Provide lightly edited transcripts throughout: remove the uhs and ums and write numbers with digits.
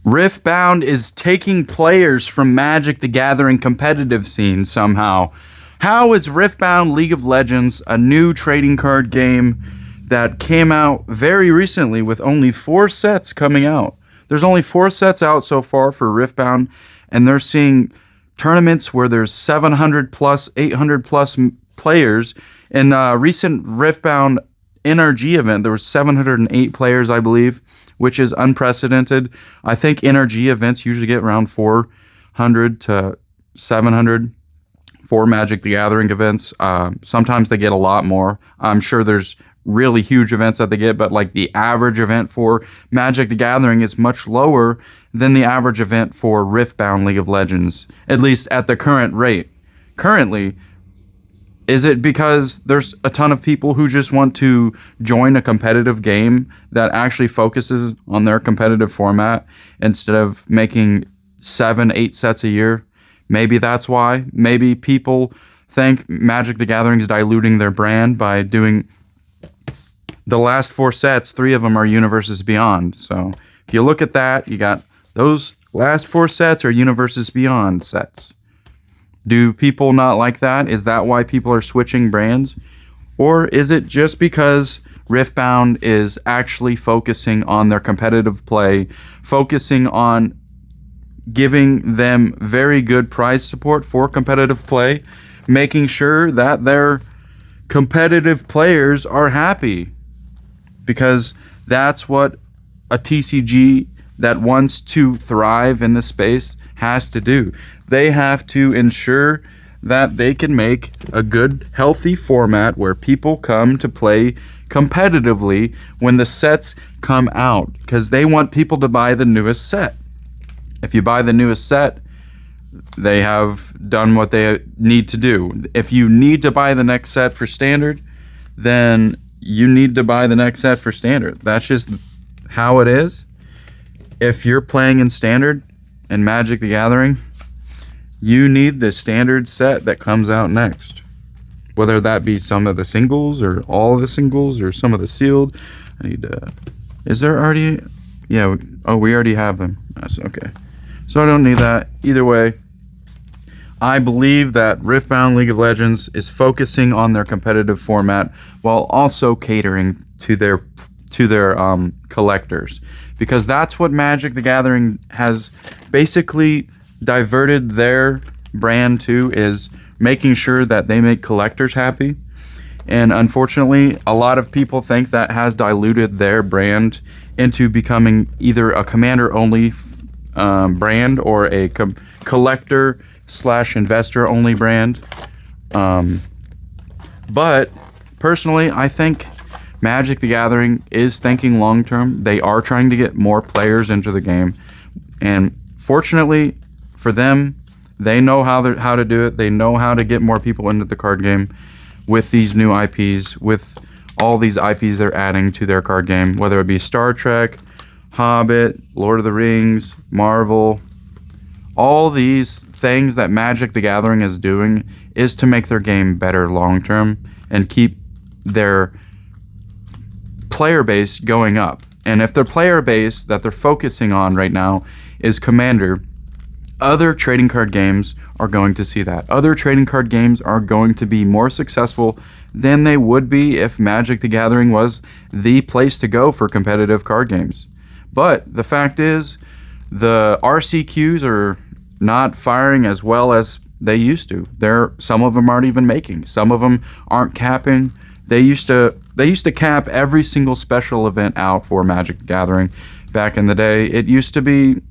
Riftbound is taking players from Magic the Gathering competitive scene somehow. How is Riftbound League of Legends a new trading card game that came out very recently with only 4 sets coming out? There's only 4 sets out so far for Riftbound, and they're seeing tournaments where there's 700 plus, 800 plus players. In a recent Riftbound NRG event, there was 708 players, I believe, which is unprecedented. I think NRG events usually get around 400 to 700 for Magic the Gathering events. Sometimes they get a lot more. I'm sure there's really huge events that they get, but like the average event for Magic the Gathering is much lower than the average event for Riftbound League of Legends, at least at the current rate. Currently, is it because there's a ton of people who just want to join a competitive game that actually focuses on their competitive format instead of making 7-8 sets a year? Maybe that's why. Maybe people think Magic the Gathering is diluting their brand by doing the last 4 sets. 3 of them are Universes Beyond. So if you look at that, you got those last 4 sets are Universes Beyond sets. Do people not like that? Is that why people are switching brands? Or is it just because Riftbound is actually focusing on their competitive play, focusing on giving them very good prize support for competitive play, making sure that their competitive players are happy? Because that's what a TCG that wants to thrive in this space has to do. They have to ensure that they can make a good, healthy format where people come to play competitively when the sets come out, because they want people to buy the newest set. If you buy the newest set, they have done what they need to do. If you need to buy the next set for Standard, then you need to buy the next set for Standard. That's just how it is. If you're playing in Standard and Magic the Gathering, you need the Standard set that comes out next. Whether that be some of the singles or all of the singles or some of the sealed. I need to... Is there already... Yeah, oh, we already have them. That's okay. So I don't need that. Either way, I believe that Riftbound League of Legends is focusing on their competitive format while also catering to their collectors, because that's what Magic the Gathering has basically diverted their brand to, is making sure that they make collectors happy. And unfortunately, a lot of people think that has diluted their brand into becoming either a commander only brand or a collector / investor only brand. But personally, I think Magic the Gathering is thinking long term. They are trying to get more players into the game, and fortunately for them, they know how to do it. They know how to get more people into the card game with these new IPs, with all these IPs they're adding to their card game, whether it be Star Trek, Hobbit, Lord of the Rings, Marvel. All these things that Magic the Gathering is doing is to make their game better long term and keep their player base going up. And if their player base that they're focusing on right now is Commander, other trading card games are going to see that. Other trading card games are going to be more successful than they would be if Magic the Gathering was the place to go for competitive card games. But the fact is, the RCQs are not firing as well as they used to. Some of them aren't even making. Some of them aren't capping. They used to cap every single special event out for Magic the Gathering back in the day. It used to be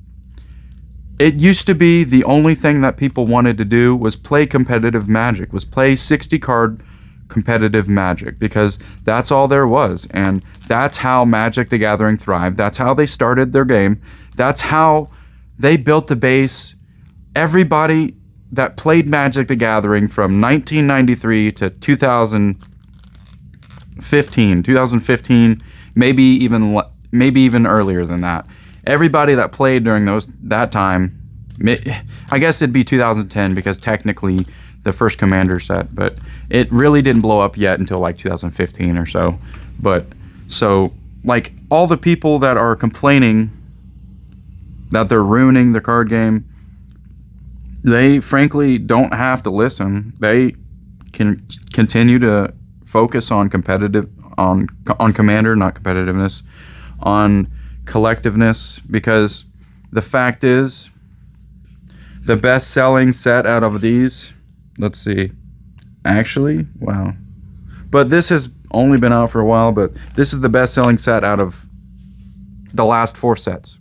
the only thing that people wanted to do was play competitive Magic, was play 60 card competitive Magic, because that's all there was. And that's how Magic the Gathering thrived. That's how they started their game. That's how they built the base. Everybody that played Magic the Gathering from 1993 to 2015, maybe even earlier than that. Everybody that played during that time, I guess it'd be 2010 because technically the first Commander set, but it really didn't blow up yet until like 2015 or so. But so like all the people that are complaining that they're ruining the card game. They frankly don't have to listen. They can continue to focus on on Commander, not competitiveness, on collectiveness, because the fact is, the best-selling set out of these, let's see, actually, wow. But this has only been out for a while, but this is the best-selling set out of the last 4 sets.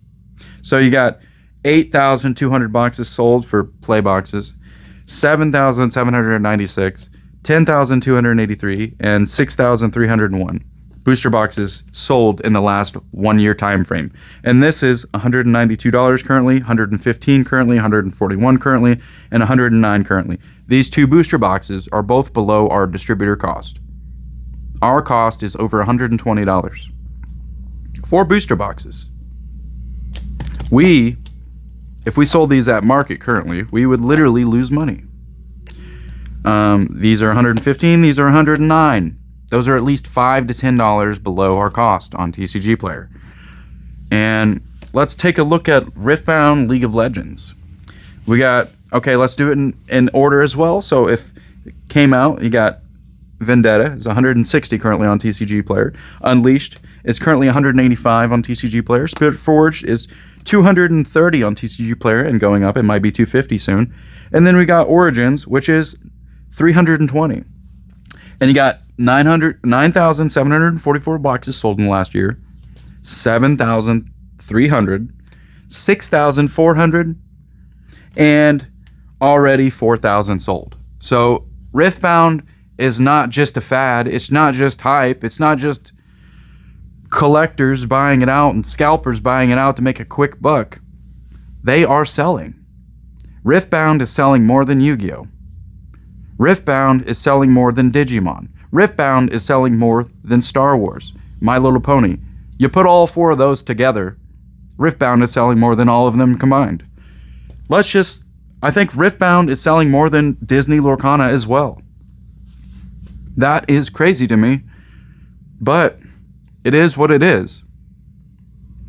So you got 8,200 boxes sold for play boxes, 7,796, 10,283, and 6,301 booster boxes sold in the last 1 year time frame. And this is $192 currently, $115 currently, $141 currently, and $109 currently. These 2 booster boxes are both below our distributor cost. Our cost is over $120 for booster boxes. If we sold these at market currently, we would literally lose money. These are $115, these are $109. Those are at least $5 to $10 below our cost on TCG Player. And let's take a look at Riftbound League of Legends. We got, okay, let's do it in order as well. So if it came out, you got Vendetta is 160 currently on TCG Player. Unleashed is currently 185 on TCG Player. Spirit Forged is 230 on TCG Player and going up. It might be 250 soon. And then we got Origins, which is 320. And you got 9,744 boxes sold in the last year, 7,300, 6,400, and already 4,000 sold. So Riftbound is not just a fad. It's not just hype. It's not just collectors buying it out and scalpers buying it out to make a quick buck. They are selling. Riftbound is selling more than Yu-Gi-Oh! Riftbound is selling more than Digimon. Riftbound is selling more than Star Wars, My Little Pony. You put all 4 of those together, Riftbound is selling more than all of them combined. I think Riftbound is selling more than Disney Lorcana as well. That is crazy to me, but it is what it is.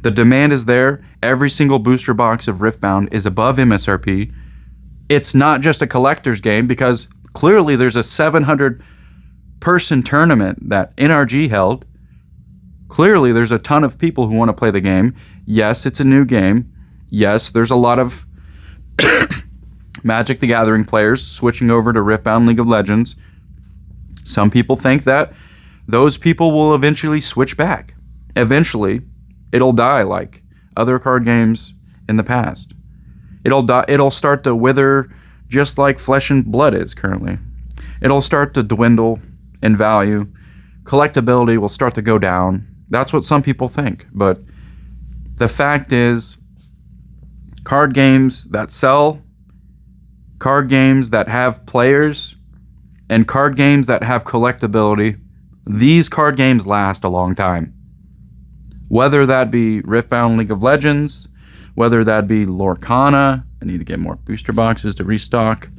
The demand is there. Every single booster box of Riftbound is above MSRP. It's not just a collector's game, because clearly there's a 700-person tournament that NRG held. Clearly there's a ton of people who want to play the game. Yes, it's a new game. Yes, there's a lot of Magic the Gathering players switching over to Riftbound League of Legends. Some people think that those people will eventually switch back. Eventually, it'll die like other card games in the past. It'll start to wither just like Flesh and Blood is currently. It'll start to dwindle in value. Collectability will start to go down. That's what some people think. But the fact is, card games that sell, card games that have players, and card games that have collectability, these card games last a long time. Whether that be Riftbound League of Legends, whether that be Lorcana, I need to get more booster boxes to restock,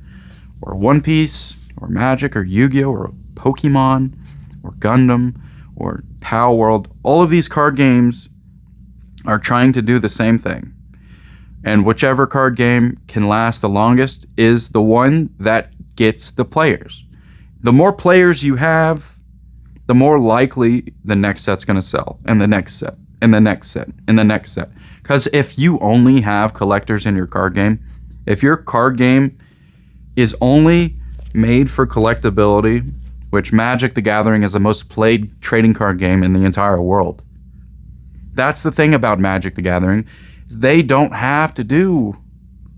or One Piece, or Magic, or Yu-Gi-Oh, or Pokemon, or Gundam, or Power World, all of these card games are trying to do the same thing. And whichever card game can last the longest is the one that gets the players. The more players you have, the more likely the next set's going to sell, and the next set, and the next set, and the next set. Because if you only have collectors in your card game, if your card game is only made for collectability, which Magic the Gathering is the most played trading card game in the entire world. That's the thing about Magic the Gathering. They don't have to do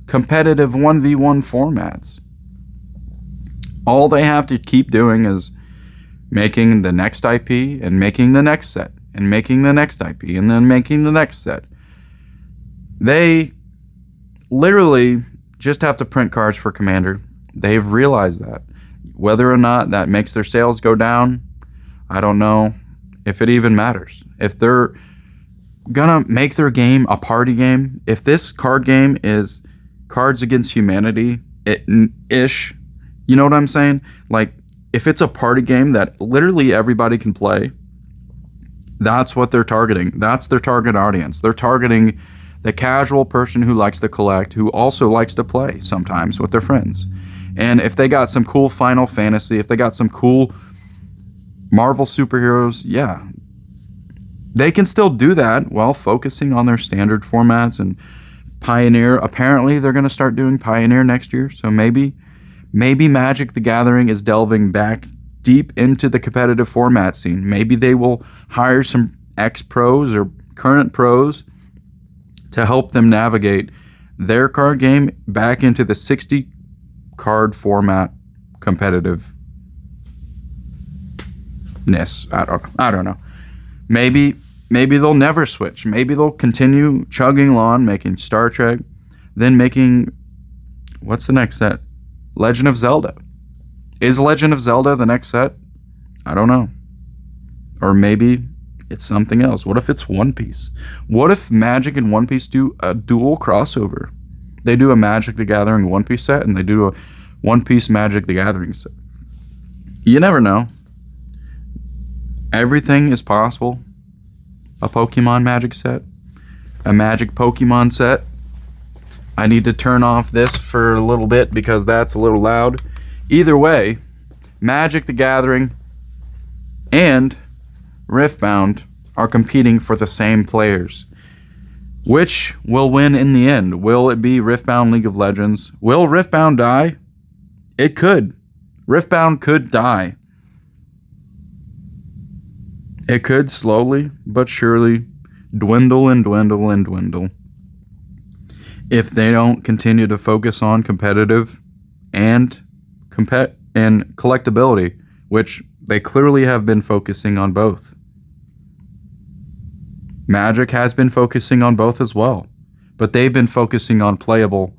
competitive 1v1 formats. All they have to keep doing is making the next IP and making the next set and making the next IP and then making the next set. They literally just have to print cards for Commander. They've realized that. Whether or not that makes their sales go down, I don't know if it even matters. If they're gonna make their game a party game, if this card game is Cards Against Humanity ish, you know what I'm saying? Like, if it's a party game that literally everybody can play, that's what they're targeting. That's their target audience. They're targeting the casual person who likes to collect, who also likes to play sometimes with their friends. And if they got some cool Final Fantasy, if they got some cool Marvel superheroes, yeah, they can still do that while focusing on their standard formats. And Pioneer, apparently they're going to start doing Pioneer next year. So maybe Magic the Gathering is delving back deep into the competitive format scene. Maybe they will hire some ex-pros or current pros to help them navigate their card game back into the 60 card format competitiveness. I don't know. Maybe they'll never switch. Maybe they'll continue chugging along, making Star Trek, then making, what's the next set? Legend of Zelda. Is Legend of Zelda the next set? I don't know. Or maybe it's something else. What if it's One Piece? What if Magic and One Piece do a dual crossover? They do a Magic the Gathering One Piece set, and they do a One Piece Magic the Gathering set. You never know. Everything is possible. A Pokemon Magic set. A Magic Pokemon set. I need to turn off this for a little bit because that's a little loud. Either way, Magic the Gathering and Riftbound are competing for the same players. Which will win in the end? Will it be Riftbound League of Legends? Will Riftbound die? It could. Riftbound could die. It could slowly but surely dwindle and dwindle and dwindle if they don't continue to focus on competitive and collectability, which they clearly have been focusing on both. Magic has been focusing on both as well, but they've been focusing on playable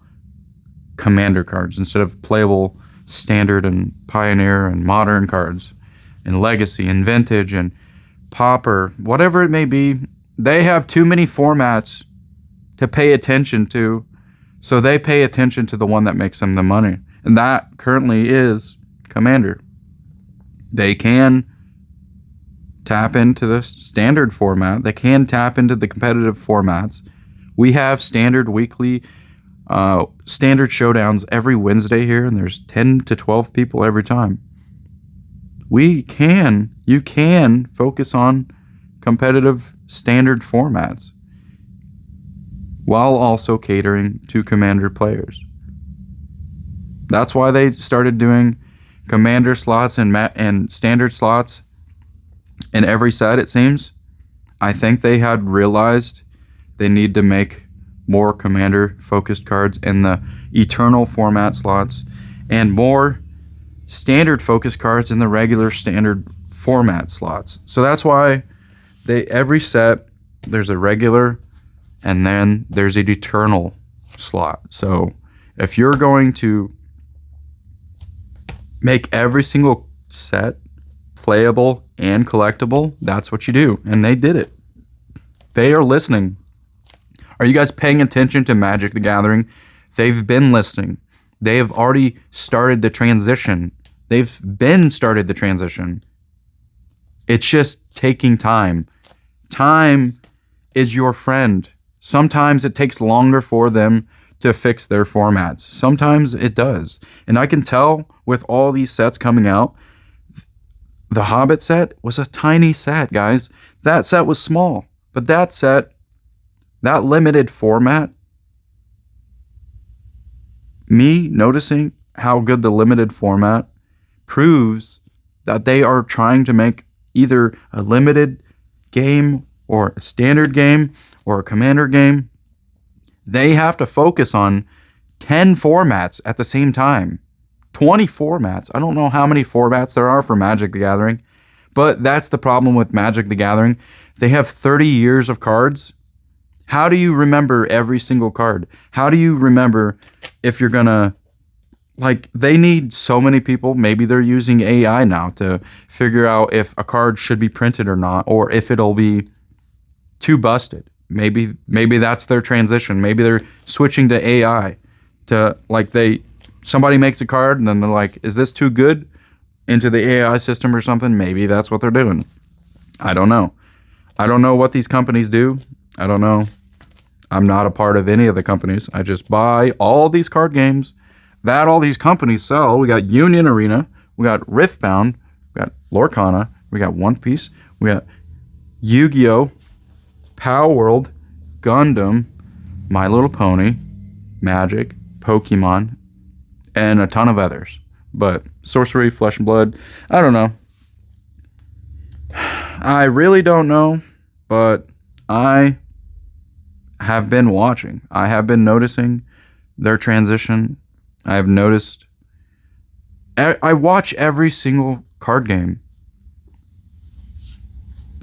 commander cards instead of playable standard and pioneer and modern cards and legacy and vintage and Pauper, whatever it may be. They have too many formats to pay attention to, so they pay attention to the one that makes them the money, and that currently is Commander. They can tap into the standard format. They can tap into the competitive formats. We have standard weekly standard showdowns every Wednesday here, and there's 10 to 12 people every time. You can focus on competitive standard formats while also catering to Commander players. That's why they started doing Commander slots and standard slots in every set, it seems. I think they had realized they need to make more Commander focused cards in the Eternal format slots and more standard focus cards in the regular standard format slots. So that's why every set there's a regular and then there's an Eternal slot. So if you're going to make every single set playable and collectible, that's what you do. And they did it. They are listening. Are you guys paying attention to Magic the Gathering? They've been listening. They have already started the transition. They've been started the transition. It's just taking time. Time is your friend. Sometimes it takes longer for them to fix their formats. Sometimes it does. And I can tell with all these sets coming out, the Hobbit set was a tiny set, guys. That set was small. But that set, that limited format, me noticing how good the limited format proves that they are trying to make either a limited game or a standard game or a commander game. They have to focus on 10 formats at the same time. 20 formats. I don't know how many formats there are for Magic the Gathering, but that's the problem with Magic the Gathering. They have 30 years of cards. How do you remember every single card? How do you remember if you're gonna, they need so many people. Maybe they're using AI now to figure out if a card should be printed or not, or if it'll be too busted. Maybe that's their transition. Maybe they're switching to AI to somebody makes a card and then they're like, is this too good into the AI system or something? Maybe that's what they're doing. I don't know. I don't know what these companies do. I don't know I'm not a part of any of the companies. I just buy all these card games that all these companies sell. We got Union Arena, we got Riftbound, we got Lorcana, we got One Piece, we got Yu-Gi-Oh, Power World, Gundam, My Little Pony, Magic, Pokemon, and a ton of others. But Sorcery, Flesh and Blood, I don't know. I really don't know, but I have been watching. I have been noticing their transition. I have noticed. I watch every single card game.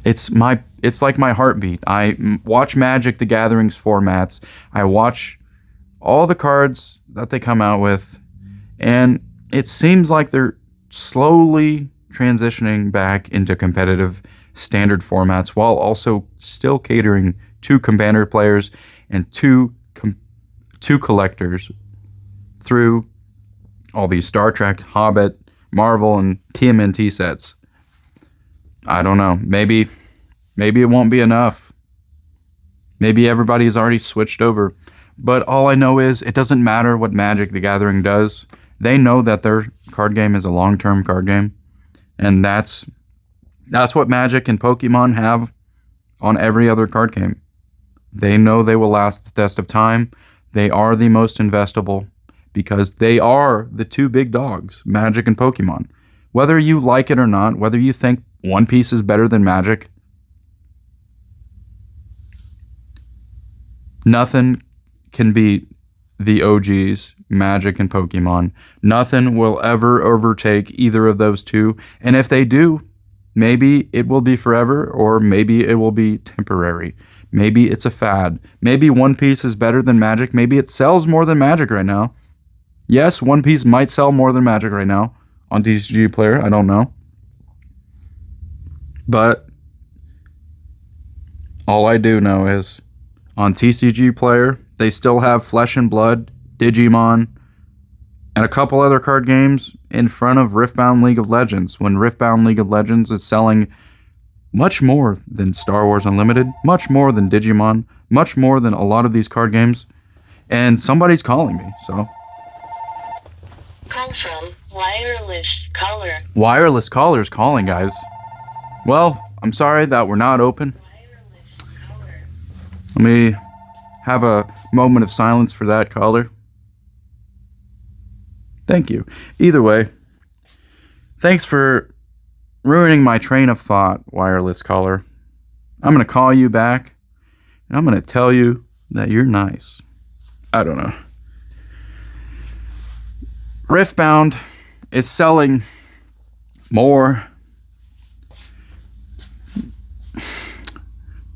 It's like my heartbeat. I watch Magic the Gathering's formats. I watch all the cards that they come out with, and it seems like they're slowly transitioning back into competitive standard formats while also still catering to Commander players and to collectors through all these Star Trek, Hobbit, Marvel, and TMNT sets. I don't know. Maybe it won't be enough. Maybe everybody's already switched over. But all I know is it doesn't matter what Magic the Gathering does. They know that their card game is a long-term card game. And that's what Magic and Pokemon have on every other card game. They know they will last the test of time. They are the most investable because they are the two big dogs, Magic and Pokemon. Whether you like it or not, whether you think One Piece is better than Magic, nothing can beat the OGs, Magic and Pokemon. Nothing will ever overtake either of those two. And if they do, maybe it will be forever, or maybe it will be temporary. Maybe it's a fad. Maybe One Piece is better than Magic. Maybe it sells more than Magic right now. Yes, One Piece might sell more than Magic right now on TCG Player. I don't know. But all I do know is on TCG Player, they still have Flesh and Blood, Digimon, and a couple other card games in front of Riftbound League of Legends, when Riftbound League of Legends is selling much more than Star Wars Unlimited, much more than Digimon, much more than a lot of these card games. And somebody's calling me, so. Call from wireless caller. Wireless caller's calling, guys. Well, I'm sorry that we're not open. Let me have a moment of silence for that caller. Thank you. Either way, thanks for ruining my train of thought, wireless caller. I'm going to call you back, and I'm going to tell you that you're nice. I don't know. Riftbound is selling more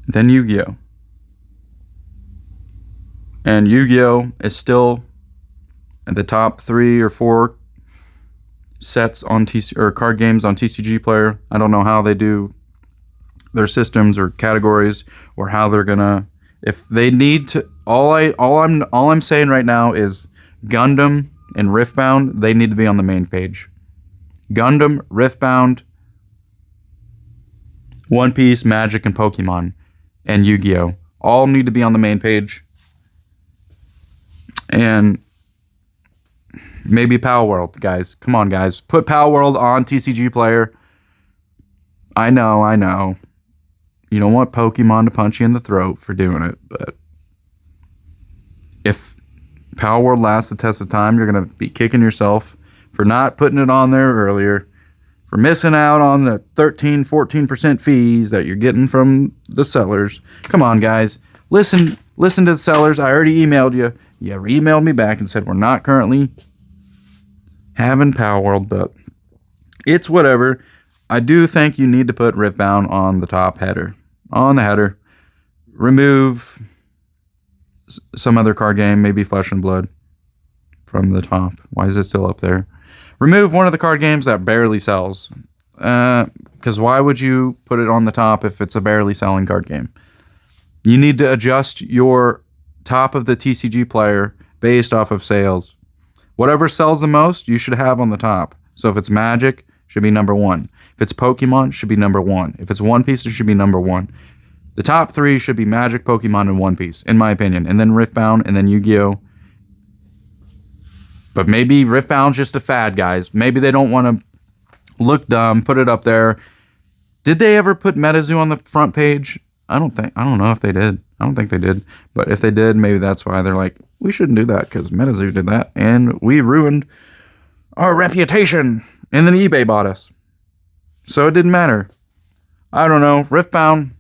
than Yu-Gi-Oh! And Yu-Gi-Oh! Is still at the top 3 or 4 sets on card games on TCG Player. I don't know how they do their systems or categories, or how they're gonna, if they need to. All I'm saying right now is Gundam and Riftbound, they need to be on the main page. Gundam, Riftbound, One Piece, Magic, and Pokemon, and Yu-Gi-Oh! All need to be on the main page. And maybe Power World, guys. Come on, guys. Put Power World on TCG Player. I know. You don't want Pokemon to punch you in the throat for doing it, but if Power World lasts the test of time, you're going to be kicking yourself for not putting it on there earlier, for missing out on the 13-14% fees that you're getting from the sellers. Come on, guys. Listen to the sellers. I already emailed you. You emailed me back and said we're not currently having Power World, but it's whatever. I do think you need to put Riftbound on the top header. On the header. Remove some other card game, maybe Flesh and Blood, from the top. Why is it still up there? Remove one of the card games that barely sells. Because why would you put it on the top if it's a barely selling card game? You need to adjust your top of the TCG Player based off of sales. Whatever sells the most, you should have on the top. So if it's Magic, should be number 1. If it's Pokemon, should be number 1. If it's One Piece, it should be number 1. The top 3 should be Magic, Pokemon, and One Piece, in my opinion. And then Riftbound, and then Yu-Gi-Oh! But maybe Riftbound's just a fad, guys. Maybe they don't want to look dumb, put it up there. Did they ever put MetaZoo on the front page? I don't know if they did. I don't think they did. But if they did, maybe that's why they're like, we shouldn't do that because MetaZoo did that. And we ruined our reputation. And then eBay bought us. So it didn't matter. I don't know. Riftbound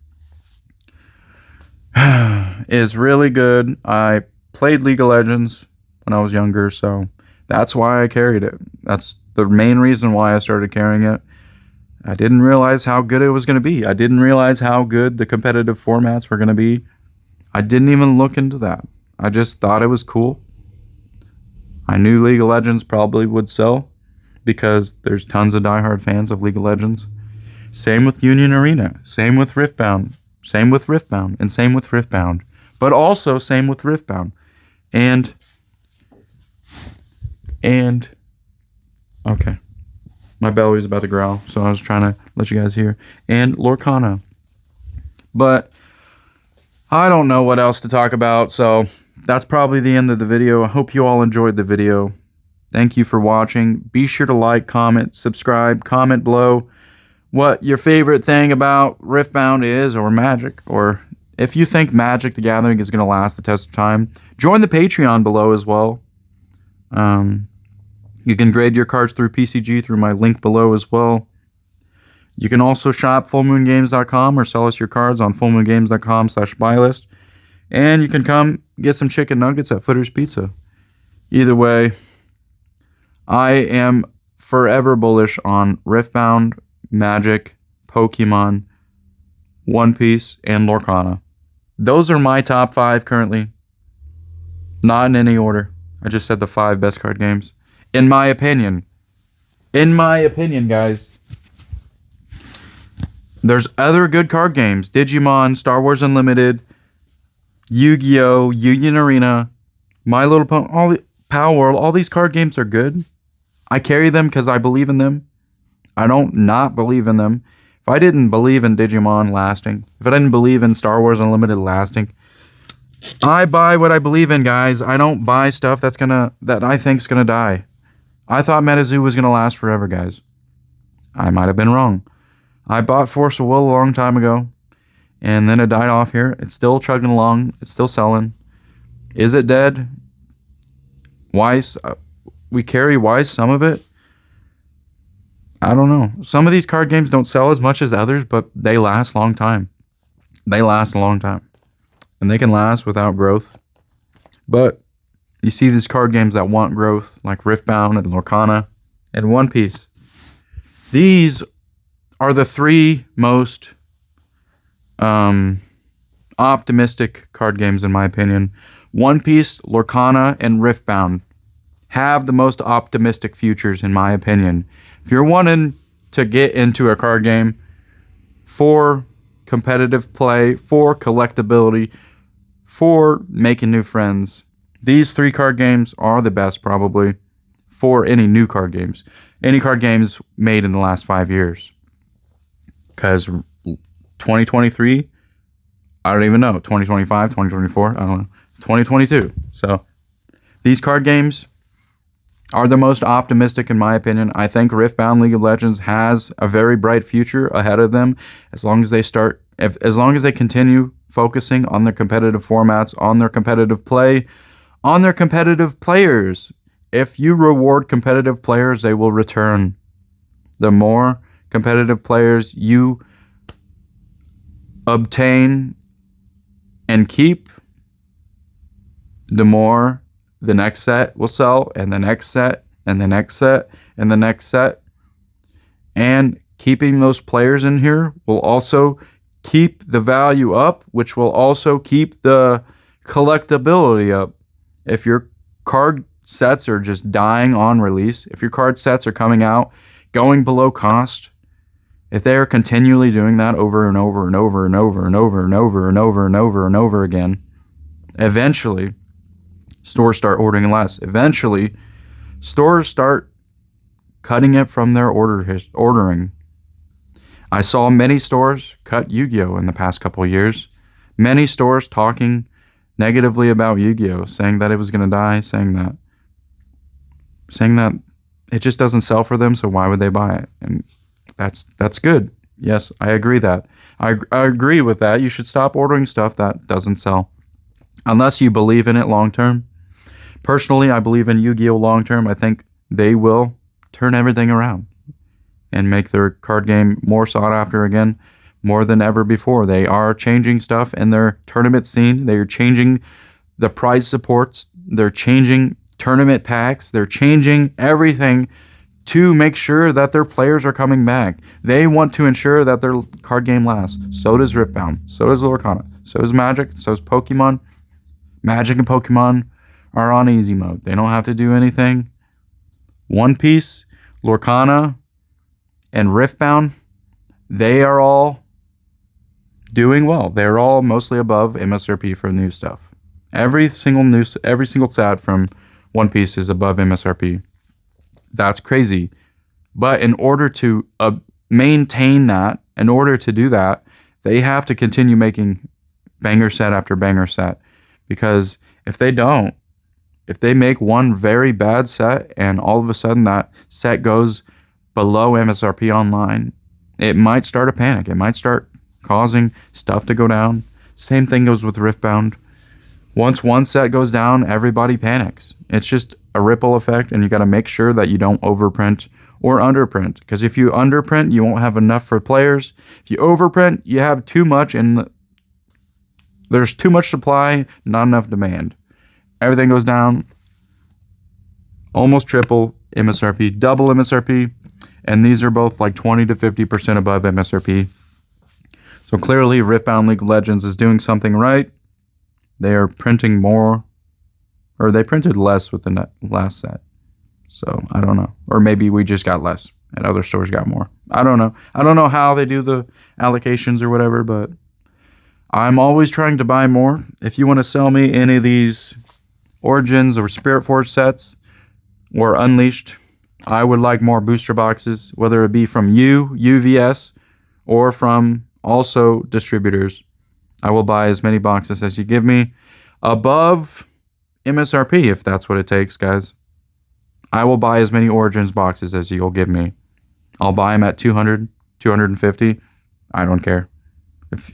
is really good. I played League of Legends when I was younger, so that's why I carried it. That's the main reason why I started carrying it. I didn't realize how good it was going to be. I didn't realize how good the competitive formats were going to be. I didn't even look into that. I just thought it was cool. I knew League of Legends probably would sell because there's tons of diehard fans of League of Legends. Same with Union Arena. Same with Riftbound. Same with Riftbound. And same with Riftbound. But also same with Riftbound. And okay. My belly's about to growl, so I was trying to let you guys hear. And Lorcana. But I don't know what else to talk about, so that's probably the end of the video. I hope you all enjoyed the video. Thank you for watching. Be sure to like, comment, subscribe, comment below what your favorite thing about Riftbound is, or Magic, or if you think Magic the Gathering is going to last the test of time. Join the Patreon below as well. You can grade your cards through PCG through my link below as well. You can also shop fullmoongames.com or sell us your cards on fullmoongames.com/buylist. And you can come get some chicken nuggets at Footer's Pizza. Either way, I am forever bullish on Riftbound, Magic, Pokemon, One Piece, and Lorcana. Those are my top 5 currently. Not in any order. I just said the 5 best card games. In my opinion. In my opinion, guys. There's other good card games. Digimon, Star Wars Unlimited, Yu-Gi-Oh!, Union Arena, My Little Pony, Power World. All these card games are good. I carry them because I believe in them. I don't not believe in them. If I didn't believe in Digimon lasting, if I didn't believe in Star Wars Unlimited lasting, I buy what I believe in, guys. I don't buy stuff that I think's gonna die. I thought MetaZoo was gonna last forever, guys. I might have been wrong. I bought Force of Will a long time ago, and then it died off here. It's still chugging along. It's still selling. Is it dead? Wise. We carry Wise some of it. I don't know. Some of these card games don't sell as much as others, but they last a long time. They last a long time. And they can last without growth. But you see these card games that want growth, like Riftbound and Lorcana and One Piece. These are the 3 most optimistic card games, in my opinion. One Piece, Lorcana, and Riftbound have the most optimistic futures, in my opinion. If you're wanting to get into a card game for competitive play, for collectability, for making new friends, these 3 card games are the best, probably, for any new card games. Any card games made in the last 5 years. Because 2023, I don't even know. 2025, 2024, I don't know. 2022. So, these card games are the most optimistic, in my opinion. I think Riftbound League of Legends has a very bright future ahead of them as long as they continue focusing on their competitive formats, on their competitive play, on their competitive players. If you reward competitive players, they will return. The more competitive players you obtain and keep, the more the next set will sell, and the next set, and the next set, and the next set. And keeping those players in here will also keep the value up, which will also keep the collectability up. If your card sets are just dying on release, if your card sets are coming out going below cost, if they are continually doing that over and over and over and over and over and over and over and over and over again, eventually stores start ordering less. Eventually stores start cutting it from their ordering. I saw many stores cut Yu-Gi-Oh in the past couple of years. Many stores talking negatively about Yu-Gi-Oh, saying that it was going to die, saying that it just doesn't sell for them, so why would they buy it? And that's good. Yes, I agree that. I agree with that. You should stop ordering stuff that doesn't sell unless you believe in it long term. Personally, I believe in Yu-Gi-Oh long term. I think they will turn everything around and make their card game more sought after again, more than ever before. They are changing stuff in their tournament scene. They are changing the prize supports. They're changing tournament packs. They're changing everything to make sure that their players are coming back. They want to ensure that their card game lasts. So does Riftbound. So does Lorcana. So does Magic. So does Pokemon. Magic and Pokemon are on easy mode. They don't have to do anything. One Piece, Lorcana, and Riftbound, they are all doing well. They're all mostly above MSRP for new stuff. Every single set from One Piece is above MSRP. That's crazy. But in order to maintain that, in order to do that, they have to continue making banger set after banger set. Because if they don't, if they make one very bad set and all of a sudden that set goes below MSRP online, it might start a panic. It might start causing stuff to go down. Same thing goes with Riftbound. Once one set goes down, everybody panics. It's just a ripple effect, and you got to make sure that you don't overprint or underprint. Because if you underprint, you won't have enough for players. If you overprint, you have too much, and there's too much supply, not enough demand. Everything goes down, almost triple MSRP, double MSRP, and these are both like 20 to 50% above MSRP. So clearly, Riftbound League of Legends is doing something right. They are printing more, or they printed less with the last set. So I don't know. Or maybe we just got less and other stores got more. I don't know. I don't know how they do the allocations or whatever, but I'm always trying to buy more. If you want to sell me any of these Origins or Spirit Forge sets or Unleashed, I would like more booster boxes, whether it be from you, UVS, or from also distributors. I will buy as many boxes as you give me above MSRP if that's what it takes, guys. I will buy as many Origins boxes as you'll give me. I'll buy them at 200, 250. I don't care.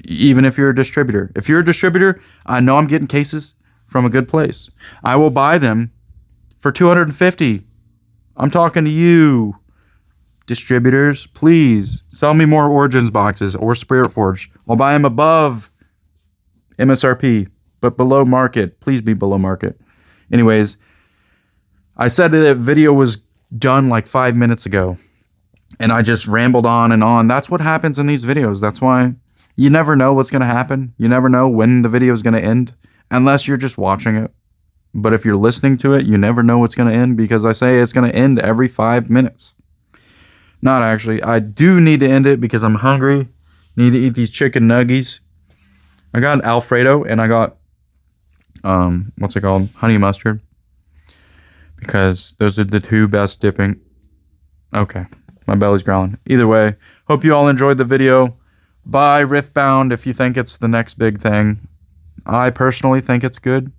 Even if you're a distributor. If you're a distributor, I know I'm getting cases from a good place. I will buy them for 250. I'm talking to you, distributors. Please sell me more Origins boxes or Spirit Forge. I'll buy them above MSRP, but below market. Please be below market. Anyways, I said that video was done like 5 minutes ago, and I just rambled on and on. That's what happens in these videos. That's why you never know what's going to happen. You never know when the video is going to end unless you're just watching it. But if you're listening to it, you never know what's going to end, because I say it's going to end every 5 minutes. Not actually. I do need to end it because I'm hungry. Need to eat these chicken nuggies. I got Alfredo and I got, what's it called? Honey mustard. Because those are the two best dipping. Okay. My belly's growling. Either way, hope you all enjoyed the video. Buy Riftbound if you think it's the next big thing. I personally think it's good.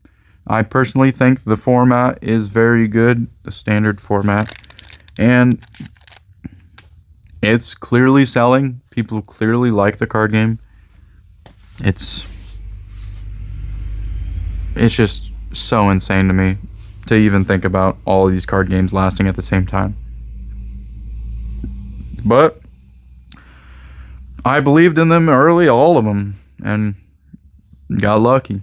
I personally think the format is very good. The standard format. And it's clearly selling. People clearly like the card game. It's just so insane to me to even think about all of these card games lasting at the same time. But I believed in them early, all of them, and got lucky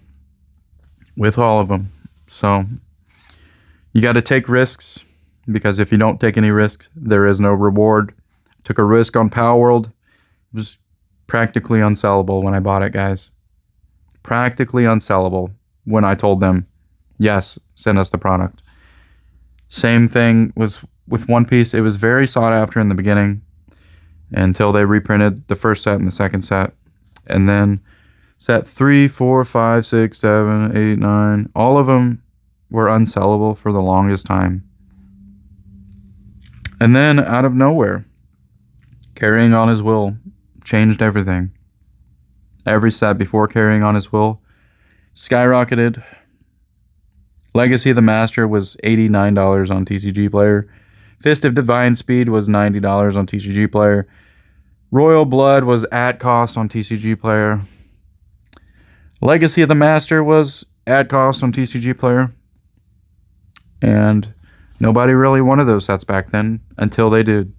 with all of them. So you got to take risks, because if you don't take any risks, there is no reward. Took a risk on Power World. It was practically unsellable when I bought it, guys. Practically unsellable when I told them, yes, send us the product. Same thing was with One Piece. It was very sought after in the beginning until they reprinted the first set and the second set. And then set 3, 4, 5, 6, 7, 8, 9, all of them were unsellable for the longest time. And then out of nowhere, carrying on his will, changed everything. Every set before carrying on his will skyrocketed. Legacy of the Master was $89 on TCG Player. Fist of Divine Speed was $90 on TCG Player. Royal Blood was at cost on TCG Player. Legacy of the Master was at cost on TCG Player. And nobody really wanted those sets back then until they did.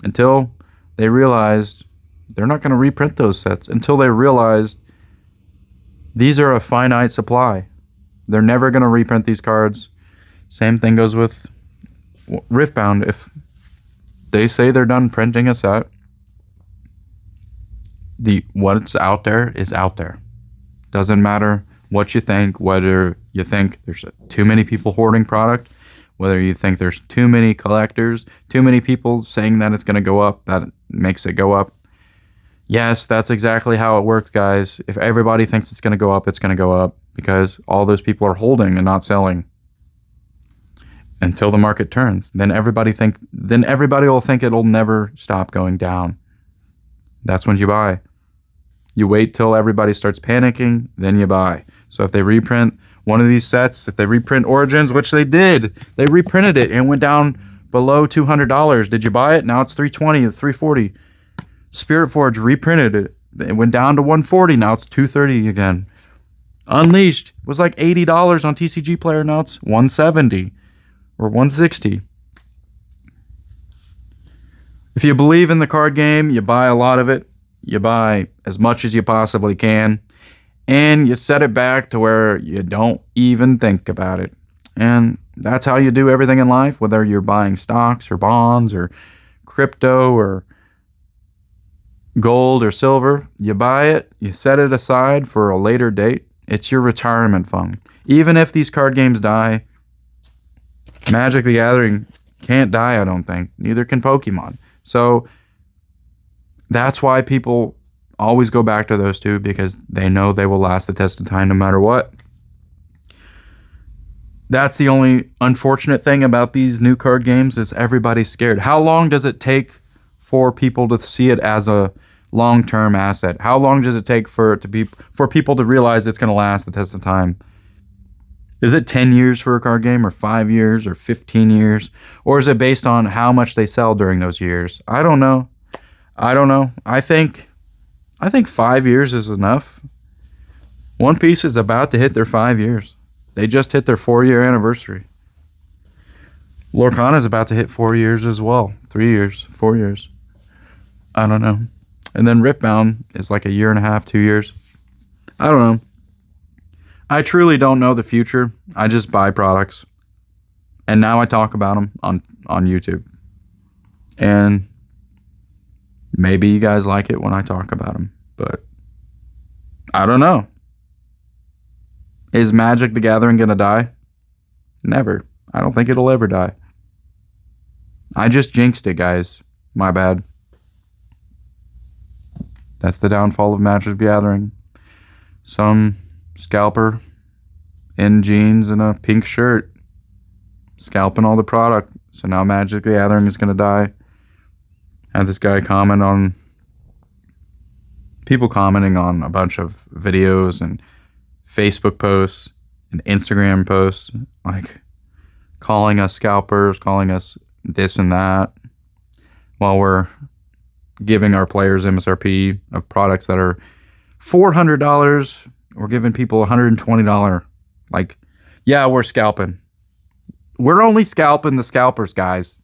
Until they realized they're not going to reprint those sets. Until they realized these are a finite supply. They're never going to reprint these cards. Same thing goes with Riftbound. If they say they're done printing a set, what's out there is out there. Doesn't matter what you think, whether you think there's too many people hoarding product, whether you think there's too many collectors, too many people saying that it's going to go up, that makes it go up. Yes, that's exactly how it works, guys. If everybody thinks it's going to go up, it's going to go up because all those people are holding and not selling until the market turns. Then everybody will think it'll never stop going down. That's when you buy. You wait till everybody starts panicking, then you buy. So if they reprint one of these sets, if they reprint Origins, which they did, they reprinted it and went down below $200. Did you buy it? Now it's $320 or $340. Spirit Forge reprinted it. It went down to $140. Now it's $230 again. Unleashed was like $80 on TCG Player. Now it's $170 or $160. If you believe in the card game, you buy a lot of it. You buy as much as you possibly can. And you set it back to where you don't even think about it. And that's how you do everything in life, whether you're buying stocks or bonds or crypto or gold or silver. You buy it, you set it aside for a later date. It's your retirement fund. Even if these card games die, Magic the Gathering can't die, I don't think. Neither can Pokemon. So that's why people always go back to those two, because they know they will last the test of time no matter what. That's the only unfortunate thing about these new card games is everybody's scared. How long does it take for people to see it as a long-term asset? How long does it take for people to realize it's going to last the test of time? Is it 10 years for a card game, or 5 years, or 15 years? Or is it based on how much they sell during those years? I don't know. I think 5 years is enough. One Piece is about to hit their 5 years. They just hit their 4-year anniversary. Lorcana is about to hit 4 years as well. 3 years, 4 years. I don't know. And then Riftbound is like a year and a half, 2 years. I don't know. I truly don't know the future. I just buy products. And now I talk about them on YouTube. And maybe you guys like it when I talk about them. But I don't know. Is Magic the Gathering going to die? Never. I don't think it'll ever die. I just jinxed it, guys. My bad. That's the downfall of Magic the Gathering. Some scalper in jeans and a pink shirt scalping all the product. So now Magic the Gathering is going to die. I had this guy comment on... people commenting on a bunch of videos and Facebook posts and Instagram posts, like calling us scalpers, calling us this and that, while we're giving our players MSRP of products that are $400. We're giving people $120. Like, yeah, we're scalping. We're only scalping the scalpers, guys.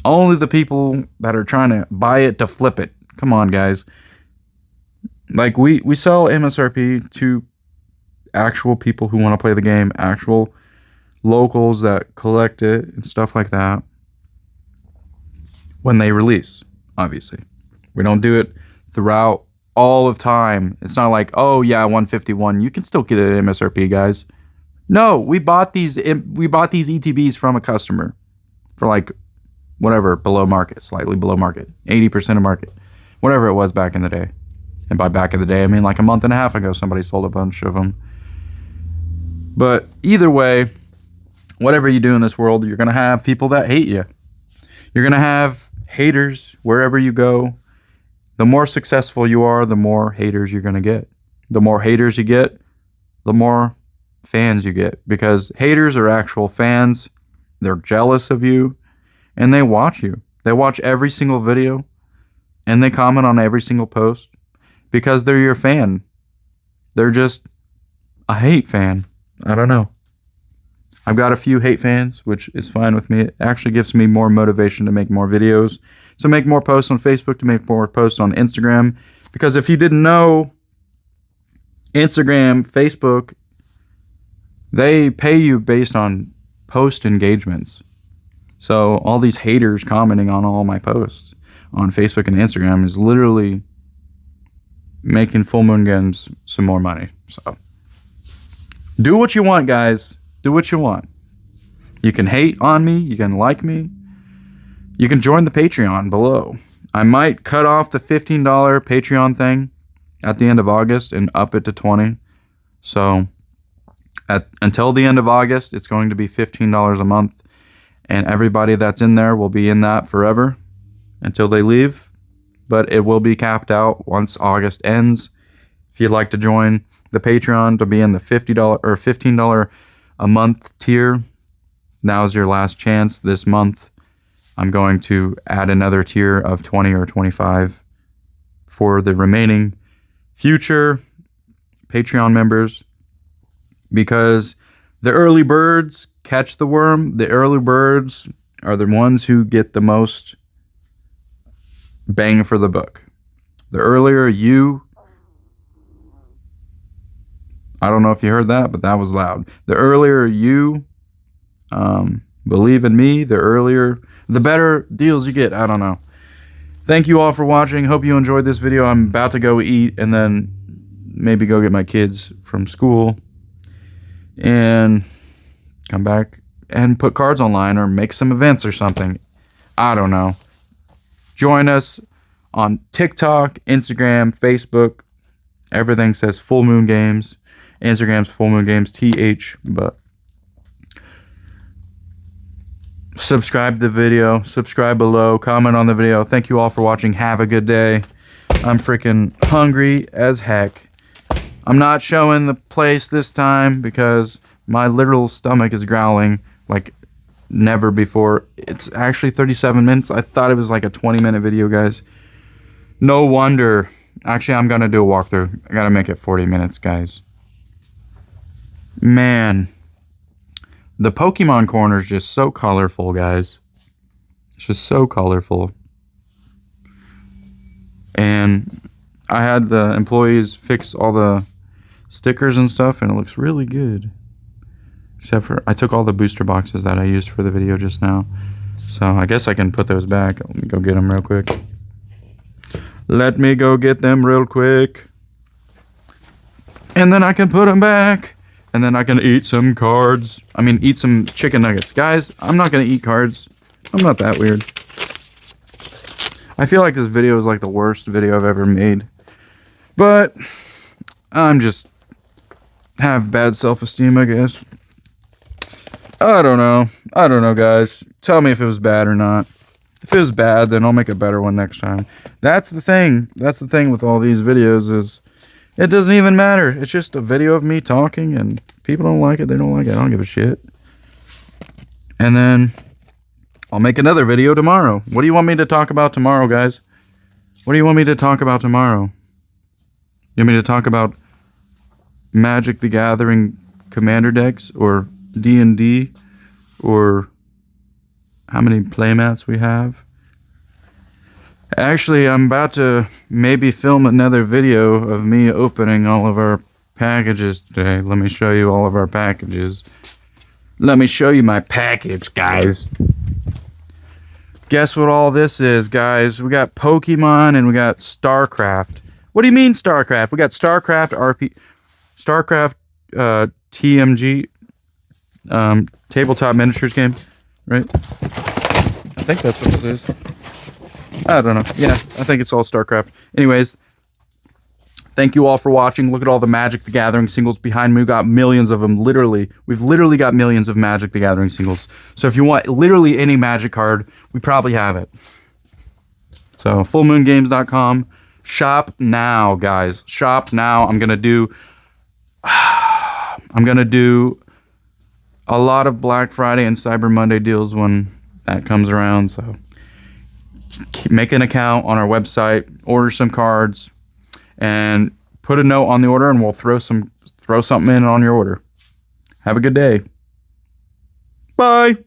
Only the people that are trying to buy it to flip it. Come on, guys. Like, we sell MSRP to actual people who want to play the game, actual locals that collect it and stuff like that when they release, obviously. We don't do it throughout all of time. It's not like, oh yeah, 151. You can still get it at MSRP, guys. No, we bought these ETBs from a customer for like whatever, below market, slightly below market, 80% of market, whatever it was back in the day. And by back in the day, I mean like a month and a half ago, somebody sold a bunch of them. But either way, whatever you do in this world, you're going to have people that hate you. You're going to have haters wherever you go. the more successful you are, the more haters you're going to get. The more haters you get, the more fans you get. Because haters are actual fans. They're jealous of you. And they watch you. They watch every single video. And they comment on every single post. Because they're your fan. They're just a hate fan. I don't know. I've got a few hate fans, which is fine with me. It actually gives me more motivation to make more videos. So make more posts on Facebook, to make more posts on Instagram. Because if you didn't know, Instagram, Facebook, they pay you based on post engagements. So all these haters commenting on all my posts on Facebook and Instagram is literally making Full Moon Games some more money. So do what you want, guys. Do what you want. You can hate on me. You can like me. You can join the Patreon below. I might cut off the $15 Patreon thing at the end of August and up it to $20. So until the end of August, it's going to be $15 a month. And everybody that's in there will be in that forever until they leave. But it will be capped out once August ends. If you'd like to join the Patreon to be in the $50 or $15 a month tier, now's your last chance. This month I'm going to add another tier of 20 or 25 for the remaining future Patreon members, because the early birds catch the worm. The early birds are the ones who get the most bang for the buck. The earlier you, I don't know if you heard that, but that was loud. The earlier you believe in me, the better deals you get. I don't know. Thank you all for watching. Hope you enjoyed this video. I'm about to go eat and then maybe go get my kids from school and come back and put cards online or make some events or something. I don't know. Join us on TikTok, Instagram, Facebook. Everything says Full Moon Games. Instagram's Full Moon Games TH, but subscribe to the video, subscribe below, comment on the video. Thank you all for watching. Have a good day. I'm freaking hungry as heck. I'm not showing the place this time because my literal stomach is growling like never before. It's actually 37 minutes. I thought it was like a 20-minute video, guys. No wonder. Actually, I'm gonna do a walkthrough. I gotta make it 40 minutes, guys. Man, the Pokemon corner is just so colorful, guys. It's just so colorful. And I had the employees fix all the stickers and stuff, and it looks really good. Except for, I took all the booster boxes that I used for the video just now. So I guess I can put those back. Let me go get them real quick. Let me go get them real quick. And then I can put them back. And then I can eat some cards. I mean, eat some chicken nuggets. Guys, I'm not going to eat cards. I'm not that weird. I feel like this video is like the worst video I've ever made. But I'm just have bad self-esteem, I guess. I don't know. I don't know, guys. Tell me if it was bad or not. If it was bad, then I'll make a better one next time. That's the thing. That's the thing with all these videos is it doesn't even matter. It's just a video of me talking, and people don't like it. They don't like it. I don't give a shit. And then I'll make another video tomorrow. What do you want me to talk about tomorrow, guys? What do you want me to talk about tomorrow? You want me to talk about Magic the Gathering Commander decks, or D&D, or how many playmats we have? Actually, I'm about to maybe film another video of me opening all of our packages today. Let me show you all of our packages. Let me show you my package, guys. Guess what all this is, guys? We got Pokemon and we got StarCraft. What do you mean StarCraft? We got StarCraft TMG, tabletop miniatures game, right? I think that's what this is. I don't know. Yeah, I think it's all StarCraft. Anyways, thank you all for watching. Look at all the Magic the Gathering singles behind me. We got millions of them, literally. We've literally got millions of Magic the Gathering singles. So if you want literally any Magic card, we probably have it. So, fullmoongames.com. Shop now, guys. Shop now. I'm gonna do a lot of Black Friday and Cyber Monday deals when that comes around. So make an account on our website, order some cards, and put a note on the order, and we'll throw something in on your order. Have a good day. Bye.